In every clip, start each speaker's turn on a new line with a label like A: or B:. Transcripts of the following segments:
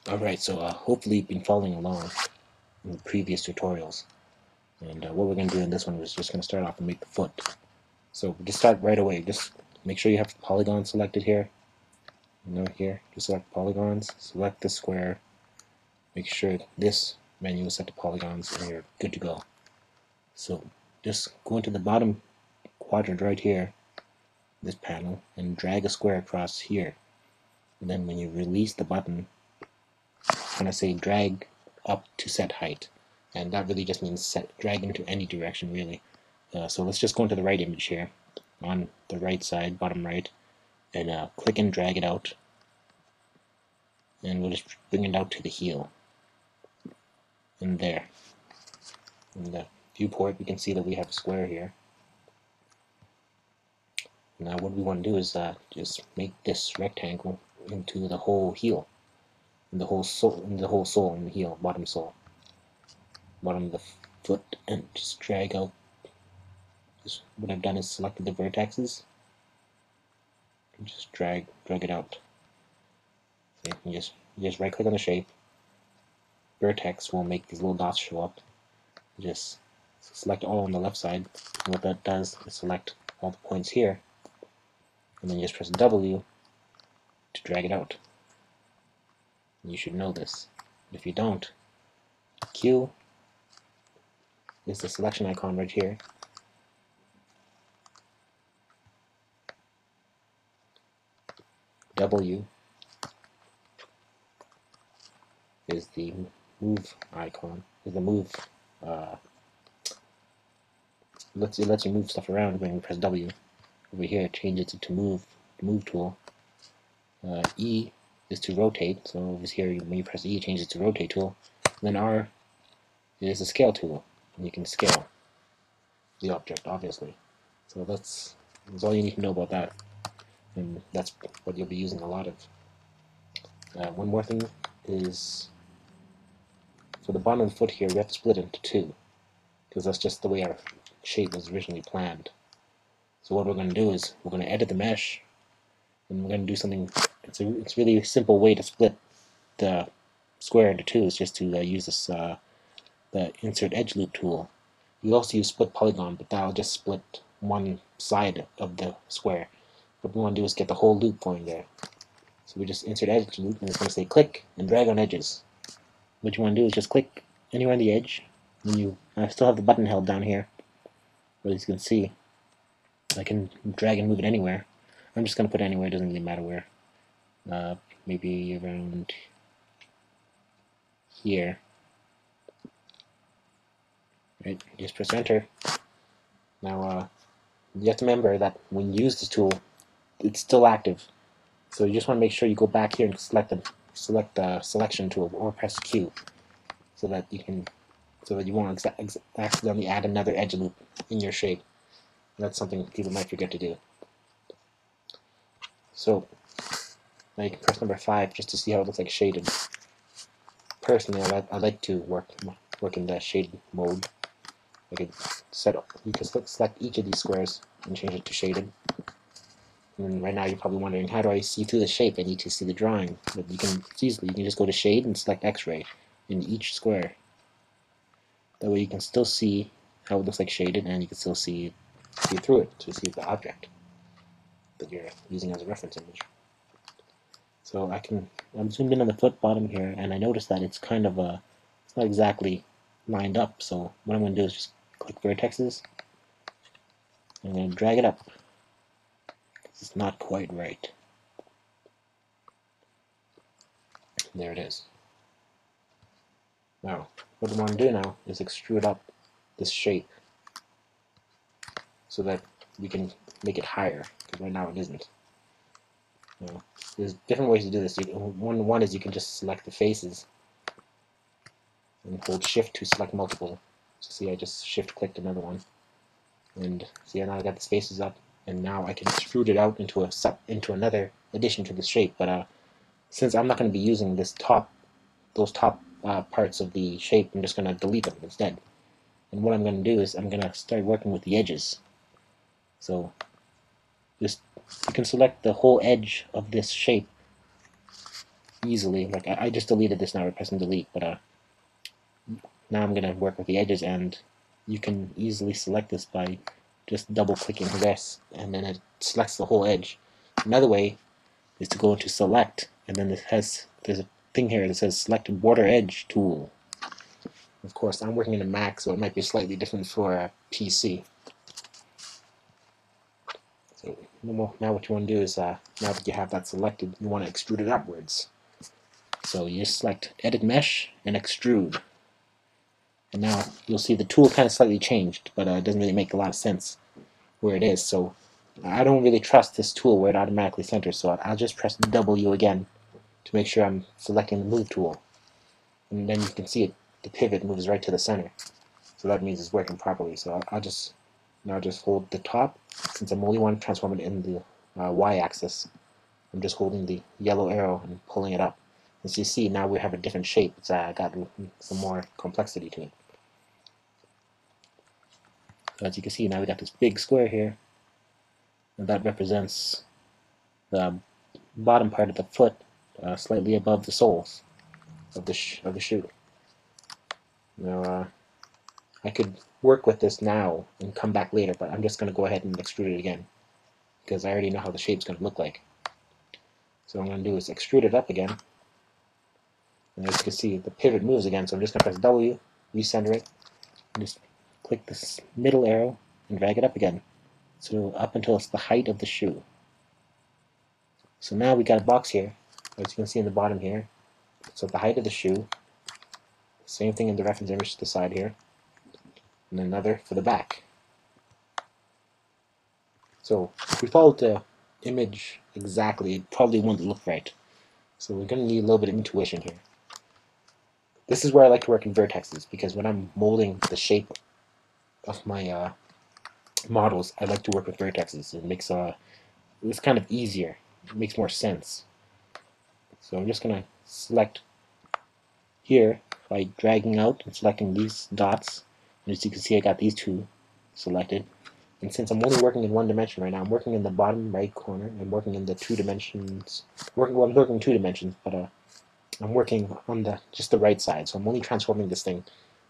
A: Alright, so hopefully you've been following along in the previous tutorials. And what we're going to do in this one is just going to start off and make the foot. So just start right away. Just make sure you have polygon selected here. Here, just select polygons, select the square, make sure this menu is set to polygons, and you're good to go. So just go into the bottom quadrant right here, this panel, and drag a square across here. And then when you release the button, it's going to say drag up to set height. And that really just means drag into any direction, really. So let's just go into the right image here, on the right side, bottom right, and click and drag it out. And we'll just bring it out to the heel. And there. In the viewport, we can see that we have a square here. Now what we want to do is just make this rectangle into the whole heel, in the whole sole, in the heel, bottom sole, bottom of the foot, and just drag out. What I've done is selected the vertexes and just drag it out. So you just right click on the shape. Vertex will make these little dots show up. Just select all on the left side. And what that does is select all the points here, and then you just press W to drag it out. You should know this. If you don't, Q is the selection icon right here. W is the move icon, is the move, it lets you move stuff around when you press W. Over here it changes it to move, the move tool. E is to rotate, so over here when you press E it changes to rotate tool. And then R is the scale tool, and you can scale the object, obviously. So that's all you need to know about that, and that's what you'll be using a lot of. One more thing is, for the bottom of the foot here, we have to split it into two, because that's just the way our shape was originally planned. So what we're going to do is we're going to edit the mesh, and we're going to do something. It's really a simple way to split the square into two. Is just to use this the insert edge loop tool. You also use split polygon, but that'll just split one side of the square. What we want to do is get the whole loop going there. So we just insert edge loop, and it's going to say click and drag on edges. What you want to do is just click anywhere on the edge. And I still have the button held down here, but as you can see, I can drag and move it anywhere. I'm just going to put it anywhere, it doesn't really matter where. Maybe around here. Right, just press enter. Now you have to remember that when you use this tool, it's still active. So you just want to make sure you go back here and select the selection tool, or press Q, so that you won't accidentally add another edge loop in your shape. That's something people might forget to do. So now you can press number 5 just to see how it looks like shaded. Personally, I like to work in the shaded mode. You can select each of these squares and change it to shaded. And right now you're probably wondering, how do I see through the shape? I need to see the drawing. But you can just go to shade and select X-ray in each square. That way you can still see how it looks like shaded, and you can still see through it to see the object that you're using as a reference image. So I'm zoomed in on the foot bottom here, and I noticed that it's kind of it's not exactly lined up. So what I'm going to do is just click vertexes, and I'm going to drag it up. It's not quite right. There it is. Now, what we want to do now is extrude up this shape so that we can make it higher, because right now it isn't. Now, there's different ways to do this. One is you can just select the faces and hold shift to select multiple. So see, I just shift clicked another one, and see, now I got the faces up, and now I can extrude it out into another addition to the shape. But since I'm not going to be using those top parts of the shape, I'm just going to delete them instead. And what I'm going to do is I'm going to start working with the edges. So you can select the whole edge of this shape easily. Like I just deleted this now by pressing delete, but now I'm gonna work with the edges, and you can easily select this by just double clicking this, and then it selects the whole edge. Another way is to go into select, and then there's a thing here that says select border edge tool. Of course, I'm working in a Mac, so it might be slightly different for a PC. So now what you want to do is, now that you have that selected, you want to extrude it upwards. So you just select Edit Mesh and Extrude. And now you'll see the tool kind of slightly changed, but it doesn't really make a lot of sense where it is. So I don't really trust this tool where it automatically centers, so I'll just press W again to make sure I'm selecting the Move tool. And then you can see it, the pivot moves right to the center. So that means it's working properly. So I'll just hold the top, since I'm only want to transform it in the Y-axis. I'm just holding the yellow arrow and pulling it up. As you see, now we have a different shape. It's got some more complexity to it. So as you can see, now we got this big square here, and that represents the bottom part of the foot, slightly above the soles of the shoe. Now I could work with this now and come back later, but I'm just going to go ahead and extrude it again, because I already know how the shape's going to look like. So what I'm going to do is extrude it up again, and as you can see, the pivot moves again, so I'm just going to press W, recenter it, and just click this middle arrow and drag it up again, so up until it's the height of the shoe. So now we got a box here, as you can see in the bottom here. So the height of the shoe, same thing in the reference image to the side here, and another for the back. So if we followed the image exactly, it probably wouldn't look right. So we're going to need a little bit of intuition here. This is where I like to work in vertexes, because when I'm molding the shape of my models, I like to work with vertexes. It makes it's kind of easier. It makes more sense. So I'm just going to select here by dragging out and selecting these dots. And as you can see, I got these two selected. And since I'm only working in one dimension right now, I'm working in the bottom right corner. I'm working in the 2 dimensions. I'm working 2 dimensions, but I'm working on just the right side. So I'm only transforming this thing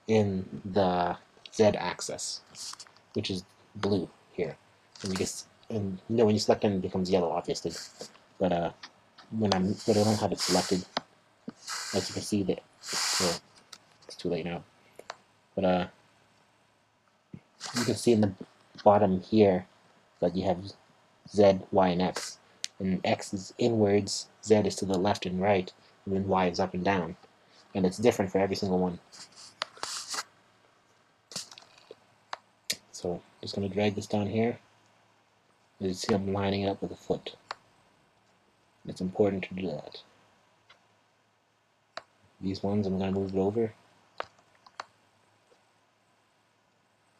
A: in the Z-axis, which is blue here. And when you select it, it becomes yellow, obviously. But when I don't have it selected, as you can see, that it's too late now. But you can see in the bottom here that you have Z, Y, and X. And X is inwards, Z is to the left and right, and then Y is up and down. And it's different for every single one. So I'm just going to drag this down here. As you see, I'm lining it up with a foot. It's important to do that. These ones, I'm going to move it over.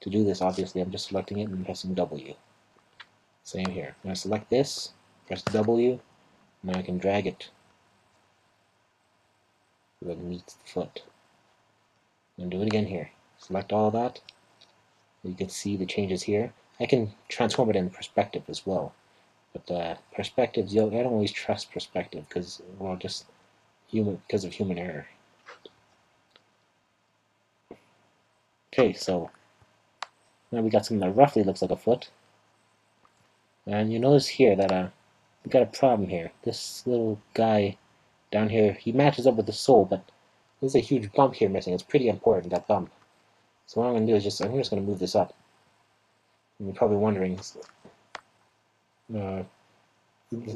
A: To do this, obviously, I'm just selecting it and pressing W. Same here. When I select this, press W, now I can drag it so that it meets the foot. And do it again here. Select all that. You can see the changes here. I can transform it in perspective as well. But perspectives, I don't always trust perspective because, well, because of human error. Okay, so now we got something that roughly looks like a foot. And you notice here that we got a problem here. This little guy down here, he matches up with the sole, but there's a huge bump here missing. It's pretty important, that bump. So what I'm going to do is I'm just going to move this up. And you're probably wondering, it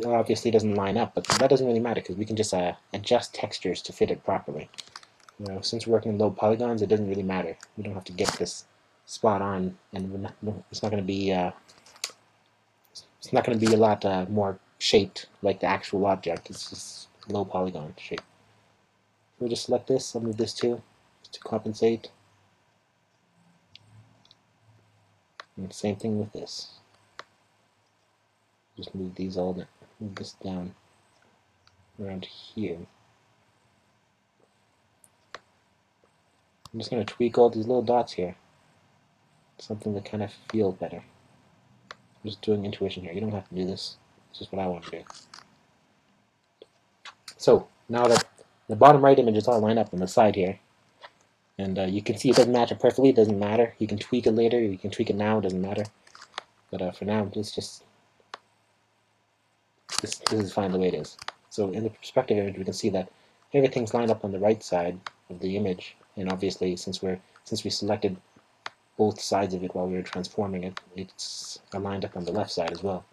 A: obviously doesn't line up, but that doesn't really matter because we can just adjust textures to fit it properly. Since we're working in low polygons, it doesn't really matter. We don't have to get this spot on, and it's not going to be a lot more shaped like the actual object. It's just low polygon shape. We'll just select this. I'll move this too, just to compensate. And same thing with this. Just move this down around here. I'm just going to tweak all these little dots here. Something to kind of feel better. I'm just doing intuition here. You don't have to do this. It's just what I want to do. So now that the bottom right image is all lined up on the side here, and you can see it doesn't match it perfectly. It doesn't matter. You can tweak it later. You can tweak it now. It doesn't matter. But for now, it's just this is fine the way it is. So in the perspective image, we can see that everything's lined up on the right side of the image, and obviously since we selected both sides of it while we were transforming it, it's lined up on the left side as well.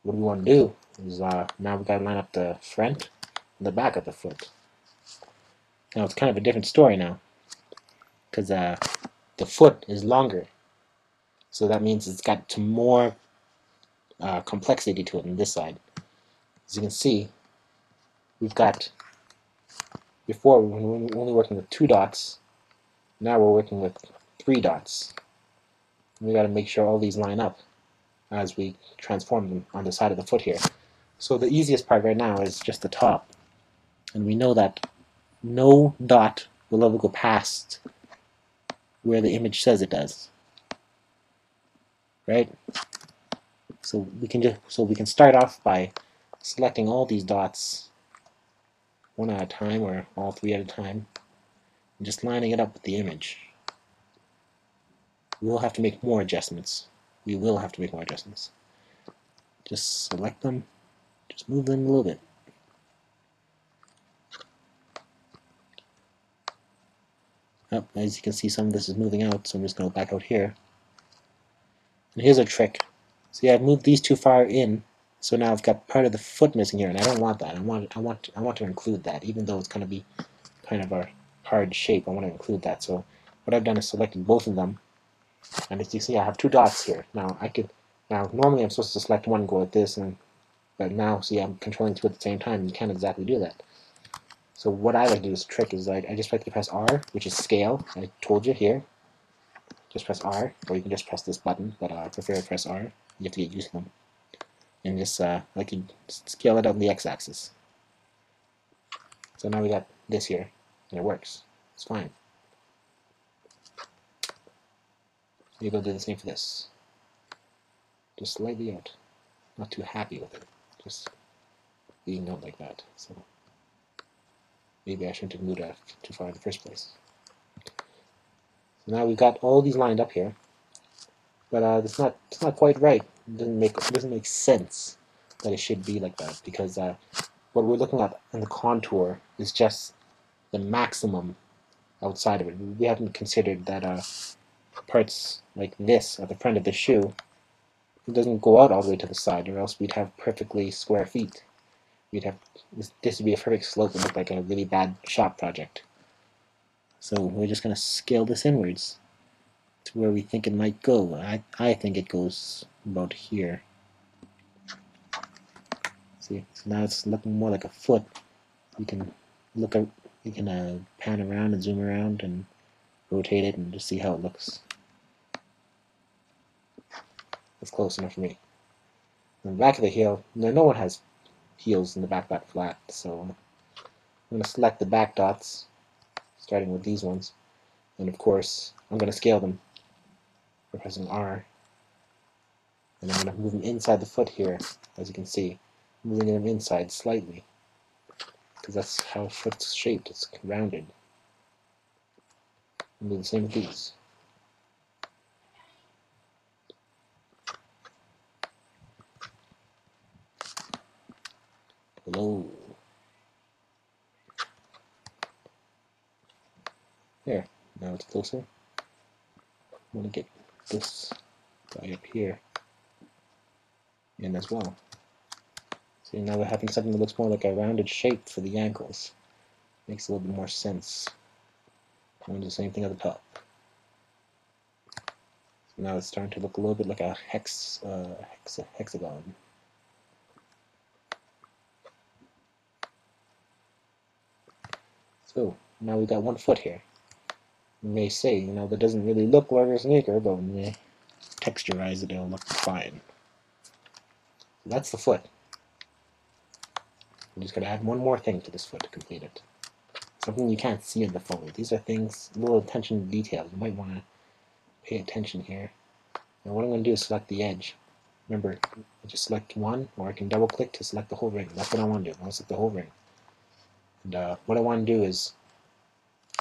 A: What we want to do is now we've got to line up the front and the back of the foot. Now it's kind of a different story now, because the foot is longer, so that means it's got some more complexity to it on this side. As you can see, we've got, before we were only working with 2 dots, now we're working with 3 dots. We got to make sure all these line up as we transform them on the side of the foot here. So the easiest part right now is just the top, and we know that no dot will ever go past where the image says it does, right? So we can start off by selecting all these dots one at a time, or all 3 at a time, and just lining it up with the image. We will have to make more adjustments. Just select them, just move them a little bit. As you can see, some of this is moving out, so I'm just going to back out here. And here's a trick. See, I've moved these too far in, so now I've got part of the foot missing here, and I don't want that. I want to include that, even though it's going to be kind of a hard shape. I want to include that. So what I've done is selected both of them, and as you see, I have 2 dots here. Now normally I'm supposed to select one and go like this, but now see, I'm controlling 2 at the same time. You can't exactly do that. So what I like to do, this trick, is I just like to press R, which is scale. I told you here. Just press R, or you can just press this button, but I prefer to press R. You have to get used to them. And just like you scale it on the x-axis. So now we got this here, and it works. It's fine. Maybe we'll do the same for this. Just slightly out. Not too happy with it. Just being out like that. So maybe I shouldn't have moved that too far in the first place. So now we've got all these lined up here, but it's not quite right. It doesn't make sense that it should be like that, because what we're looking at in the contour is just the maximum outside of it. We haven't considered that parts like this at the front of the shoe, it doesn't go out all the way to the side, or else we'd have perfectly square feet. This would be a perfect slope and look like a really bad shop project. So we're just going to scale this inwards to where we think it might go. I think it goes about here. See, so now it's looking more like a foot. You can pan around and zoom around and rotate it and just see how it looks. That's close enough for me. On the back of the heel, no one has heels in the back flat, so I'm going to select the back dots, starting with these ones, and of course I'm going to scale them by pressing R, and I'm going to move them inside the foot here, as you can see, moving them inside slightly, because that's how a foot's shaped, it's rounded. And do the same with these. Hello. There, now it's closer. I want to get this guy up here in as well. See, now we're having something that looks more like a rounded shape for the ankles. Makes a little bit more sense. I'm going to do the same thing at the top. So now it's starting to look a little bit like a hexagon. So now we've got one foot here. You may say, that doesn't really look like a sneaker, but when we texturize it, it'll look fine. So that's the foot. I'm just going to add one more thing to this foot to complete it. Something you can't see in the photo. These are things, little attention to detail. You might want to pay attention here. Now what I'm going to do is select the edge. Remember, I just select one, or I can double click to select the whole ring. That's what I want to do. I want to select the whole ring. And what I want to do is,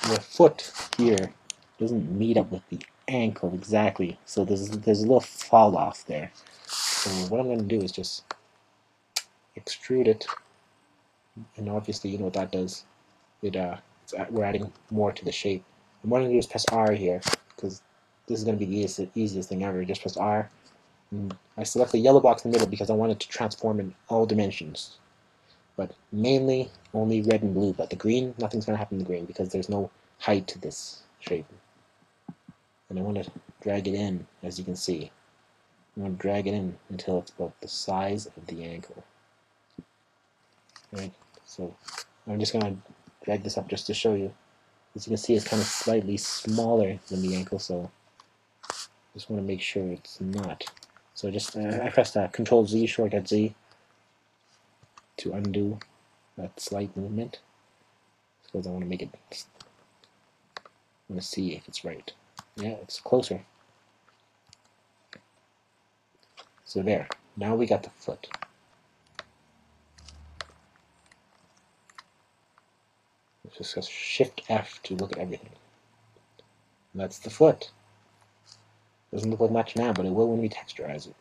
A: the foot here doesn't meet up with the ankle exactly, so there's a little fall off there. So what I'm going to do is just extrude it, and obviously you know what that does. We're adding more to the shape. And what I'm going to do is press R here, because this is going to be the easiest thing ever. Just press R, and I select the yellow box in the middle because I want it to transform in all dimensions. But mainly only red and blue, but the green, nothing's going to happen to the green because there's no height to this shape. And I want to drag it in, as you can see. I want to drag it in until it's about the size of the ankle. Right, so I'm just going to drag this up just to show you. As you can see, it's kind of slightly smaller than the ankle, so just want to make sure it's not. So just I pressed Control Z, shortcut Z, to undo that slight movement, because I want to make it. I want to see if it's right. Yeah, it's closer. So there. Now we got the foot. Let's just press Shift F to look at everything. And that's the foot. Doesn't look like much now, but it will when we texturize it.